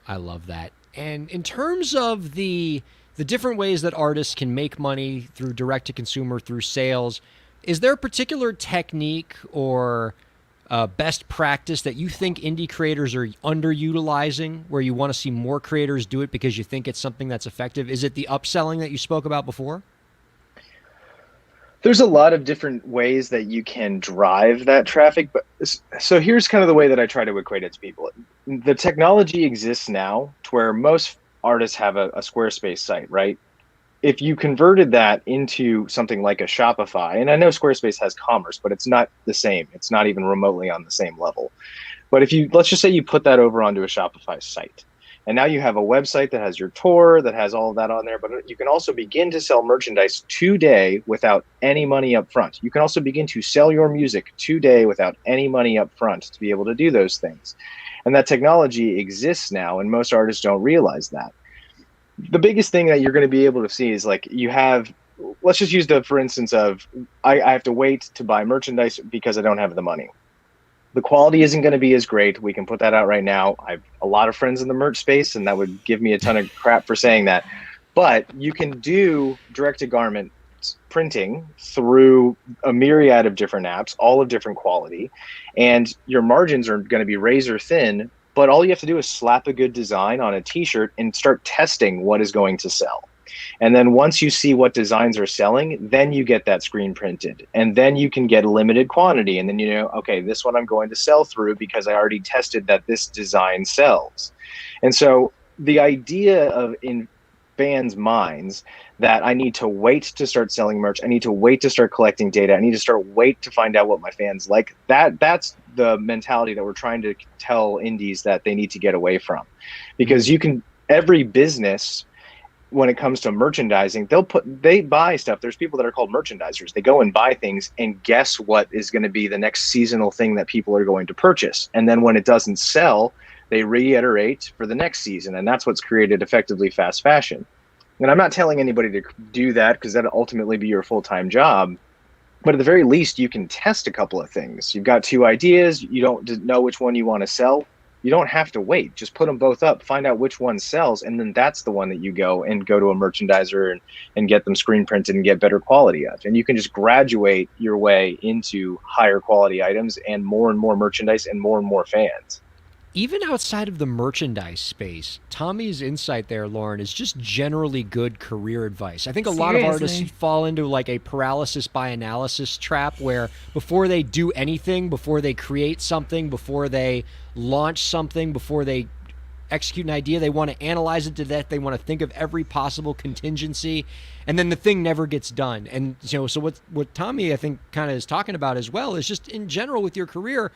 I love that. And in terms of the different ways that artists can make money through direct to consumer, through sales, is there a particular technique or best practice that you think indie creators are underutilizing, where you want to see more creators do it because you think it's something that's effective? Is it the upselling that you spoke about before? There's a lot of different ways that you can drive that traffic. But so here's kind of the way that I try to equate it to people. The technology exists now to where most artists have a Squarespace site, right? If you converted that into something like a Shopify, and I know Squarespace has commerce, but it's not the same. It's not even remotely on the same level. But let's just say you put that over onto a Shopify site, and now you have a website that has your tour, that has all of that on there, but you can also begin to sell merchandise today without any money up front. You can also begin to sell your music today without any money up front to be able to do those things. And that technology exists now, and most artists don't realize that. The biggest thing that you're going to be able to see is like let's just use for instance of, I have to wait to buy merchandise because I don't have the money. The quality isn't going to be as great. We can put that out right now. I have a lot of friends in the merch space, and that would give me a ton of crap for saying that. But you can do direct-to-garment printing through a myriad of different apps, all of different quality, and your margins are going to be razor thin. But all you have to do is slap a good design on a t-shirt and start testing what is going to sell. And then once you see what designs are selling, then you get that screen printed. And then you can get a limited quantity. And then you know, okay, this one I'm going to sell through because I already tested that this design sells. And so the idea of in fans' minds that I need to wait to start selling merch, I need to wait to start collecting data, I need to wait to find out what my fans like, that's the mentality that we're trying to tell indies that they need to get away from. Because every business, when it comes to merchandising, they buy stuff. There's people that are called merchandisers. They go and buy things and guess what is going to be the next seasonal thing that people are going to purchase. And then when it doesn't sell, they reiterate for the next season. And that's what's created effectively fast fashion. And I'm not telling anybody to do that because that'll ultimately be your full-time job. But at the very least, you can test a couple of things. You've got two ideas. You don't know which one you want to sell. You don't have to wait. Just put them both up, find out which one sells, and then that's the one that you go to a merchandiser and get them screen printed and get better quality of. And you can just graduate your way into higher quality items and more merchandise and more fans. Even outside of the merchandise space, Tommy's insight there, Lauren, is just generally good career advice. I think a lot of artists fall into like a paralysis by analysis trap where before they do anything, before they create something, before they launch something, before they execute an idea, they want to analyze it to death. They want to think of every possible contingency, and then the thing never gets done. And so what Tommy, I think, kind of is talking about as well is just in general with your career,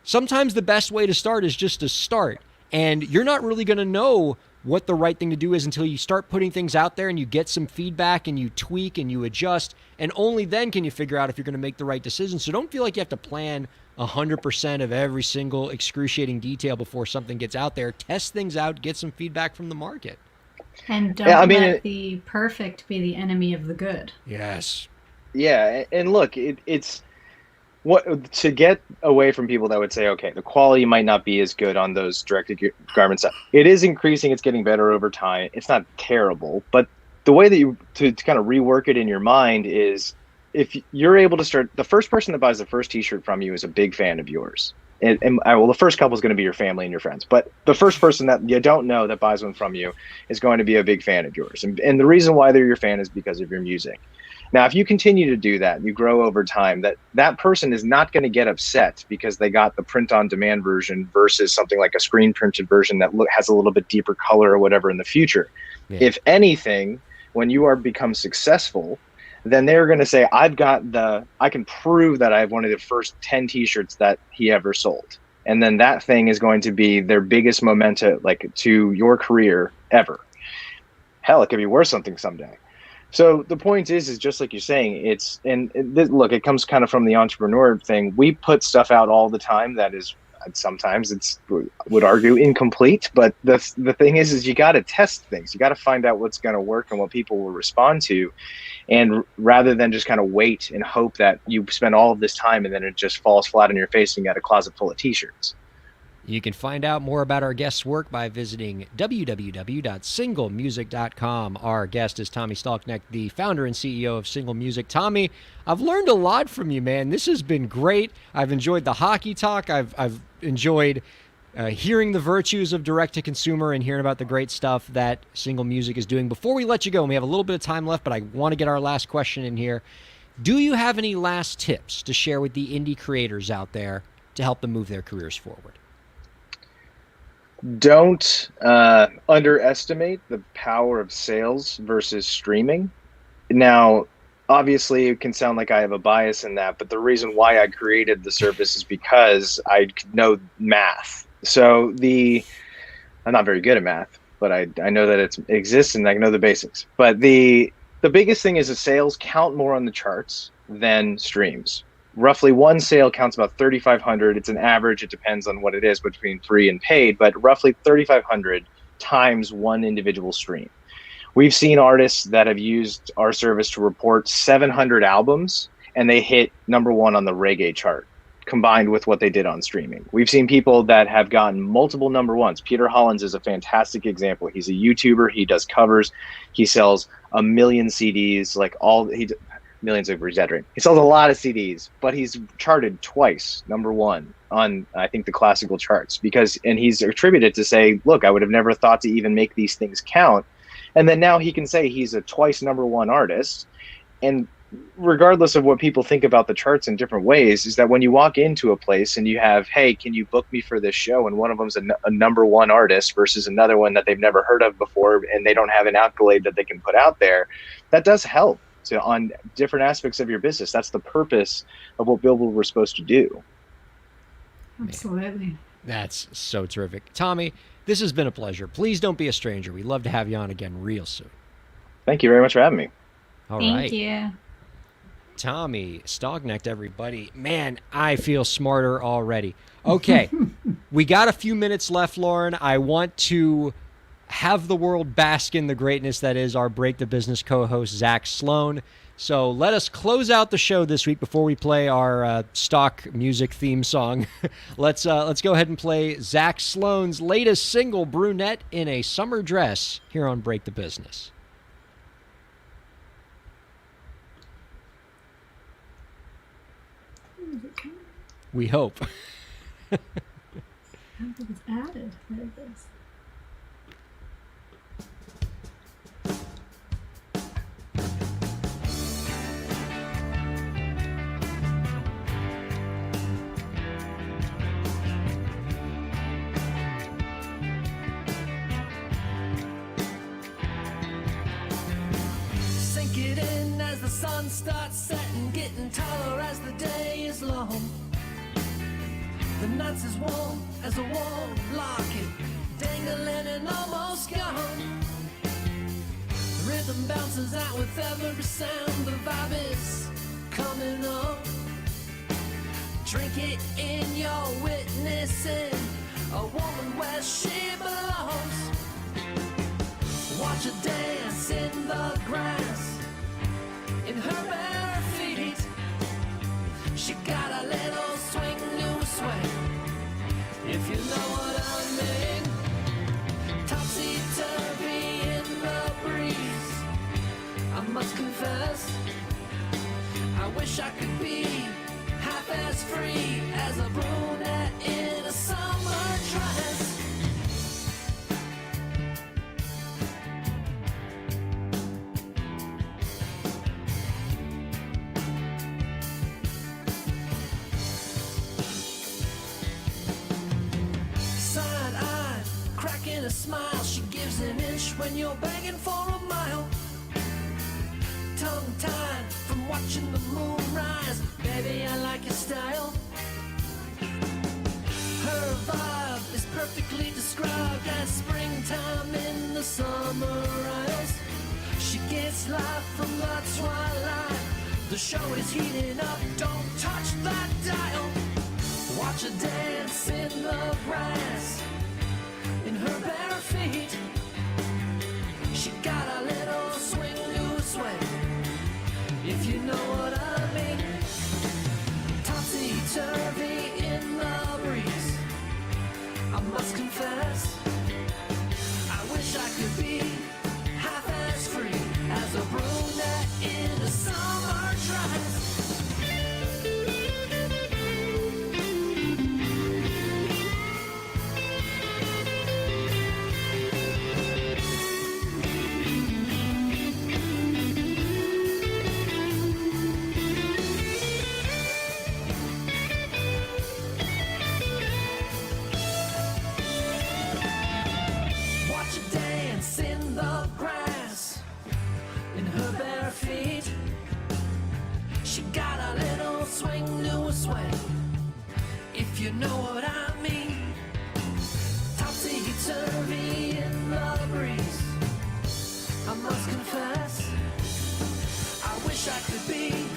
sometimes the best way to start is just to start. And you're not really going to know what the right thing to do is until you start putting things out there and you get some feedback and you tweak and you adjust. And only then can you figure out if you're going to make the right decision. So don't feel like you have to plan 100% of every single excruciating detail before something gets out there. Test things out, get some feedback from the market. And don't let the perfect be the enemy of the good. Yes. Yeah, and look, it's what to get away from people that would say, okay, the quality might not be as good on those directed garment stuff. It is increasing, it's getting better over time. It's not terrible, but the way that you to kind of rework it in your mind is if you're able to start, the first person that buys the first t-shirt from you is a big fan of yours. And the first couple is going to be your family and your friends, but the first person that you don't know that buys one from you is going to be a big fan of yours. And the reason why they're your fan is because of your music. Now, if you continue to do that, you grow over time, that person is not going to get upset because they got the print-on-demand version versus something like a screen-printed version that has a little bit deeper color or whatever in the future. Yeah. If anything, when you become successful, then they're going to say, I can prove that I have one of the first 10 t-shirts that he ever sold. And then that thing is going to be their biggest memento, like, to your career ever. Hell, it could be worth something someday. So the point is just like you're saying, look, it comes kind of from the entrepreneur thing. We put stuff out all the time that is sometimes would argue incomplete, but the thing is you got to test things. You got to find out what's going to work and what people will respond to. And rather than just kind of wait and hope that you spend all of this time and then it just falls flat on your face and you got a closet full of t-shirts. You can find out more about our guest's work by visiting www.singlemusic.com. Our guest is Tommy Stalknecht, the founder and CEO of Single Music. Tommy, I've learned a lot from you, man. This has been great. I've enjoyed the hockey talk. I've enjoyed hearing the virtues of direct-to-consumer and hearing about the great stuff that Single Music is doing. Before we let you go, and we have a little bit of time left, but I want to get our last question in here. Do you have any last tips to share with the indie creators out there to help them move their careers forward? Don't underestimate the power of sales versus streaming. Now, obviously, it can sound like I have a bias in that, but the reason why I created the service is because I know math. So I'm not very good at math, but I know that it exists and I know the basics. But the biggest thing is that sales count more on the charts than streams. Roughly one sale counts about 3,500. It's an average. It depends on what it is between free and paid, but roughly 3,500 times one individual stream. We've seen artists that have used our service to report 700 albums, and they hit #1 on the reggae chart, combined with what they did on streaming. We've seen people that have gotten multiple #1s. Peter Hollins is a fantastic example. He's a YouTuber. He does covers. He sells 1 million CDs, millions over exaggerating. He sells a lot of CDs, but he's charted twice #1 on, I think, the classical charts and he's attributed to say, look, I would have never thought to even make these things count And then now he can say he's a twice #1 artist. And regardless of what people think about the charts in different ways, is that when you walk into a place and you have, hey, can you book me for this show? And one of them's a #1 artist versus another one that they've never heard of before, and they don't have an accolade that they can put out there, that does help on different aspects of your business. That's the purpose of what Billboard was supposed to do. Absolutely. That's so terrific. Tommy, this has been a pleasure. Please don't be a stranger. We'd love to have you on again real soon. Thank you very much for having me. All right. Thank you. Tommy Stognecht, everybody. Man, I feel smarter already. Okay, we got a few minutes left, Lauren. I want to have the world bask in the greatness that is our Break the Business co-host, Zach Sloan. So let us close out the show this week before we play our stock music theme song. Let's go ahead and play Zach Sloan's latest single, Brunette in a Summer Dress, here on Break the Business. We hope. I don't think it's added. There it is. Sink it in as the sun starts setting, getting taller as the day is long. The nights as warm as a warm locket, dangling and almost gone. The rhythm bounces out with every sound, the vibe is coming on. Drink it in, you're witnessing a woman where she belongs. Watch her dance in the grass, in her bare feet. She got a little swing to sway, if you know what I mean. Topsy-turvy in the breeze, I must confess, I wish I could be half as free as a brunette in a summer dress. Side-eyed, cracking a smile, she gives an inch when you're begging for a mile. Tongue-tied from watching the moon rise, baby, I like your style. Her vibe is perfectly described as springtime in the summer isles. She gets life from the twilight, the show is heating up, don't touch that dial. Watch her dance in the grass, in her bare feet. She got a little swing to sway, if you know what I mean. Topsy-turvy in the breeze, I must confess, I wish I could be half as free as a brunette in a summer dress. Watch her dance in the grass, in her bare feet. She got a little swing to sway, if you know what I mean. Topsy-turvy in the breeze, I must confess, I wish I could be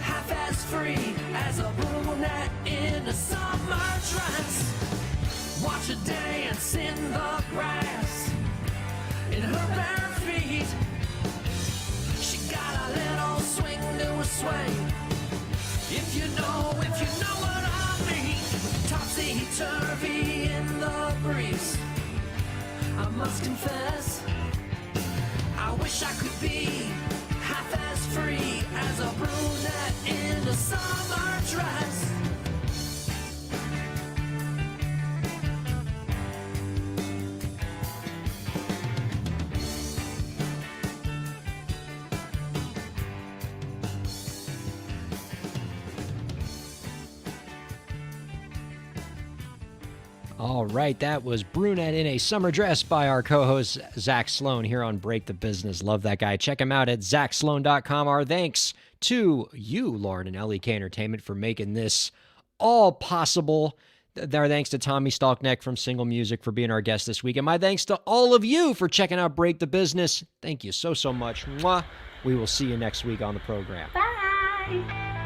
half as free as a brunette in a summer dress. Watch her dance in the grass, in her bare feet. She got a little swing to sway, if you know what I mean. Topsy-turvy in the breeze, I must confess, I wish I could be half as free as a brunette in a summer dress. All right, that was Brunette in a Summer Dress by our co-host Zach Sloan here on Break the Business. Love that guy. Check him out at ZachSloan.com. Our thanks to you, Lauren and LEK Entertainment, for making this all possible. Our thanks to Tommy Stalkneck from Single Music for being our guest this week. And my thanks to all of you for checking out Break the Business. Thank you so much. Mwah. We will see you next week on the program. Bye.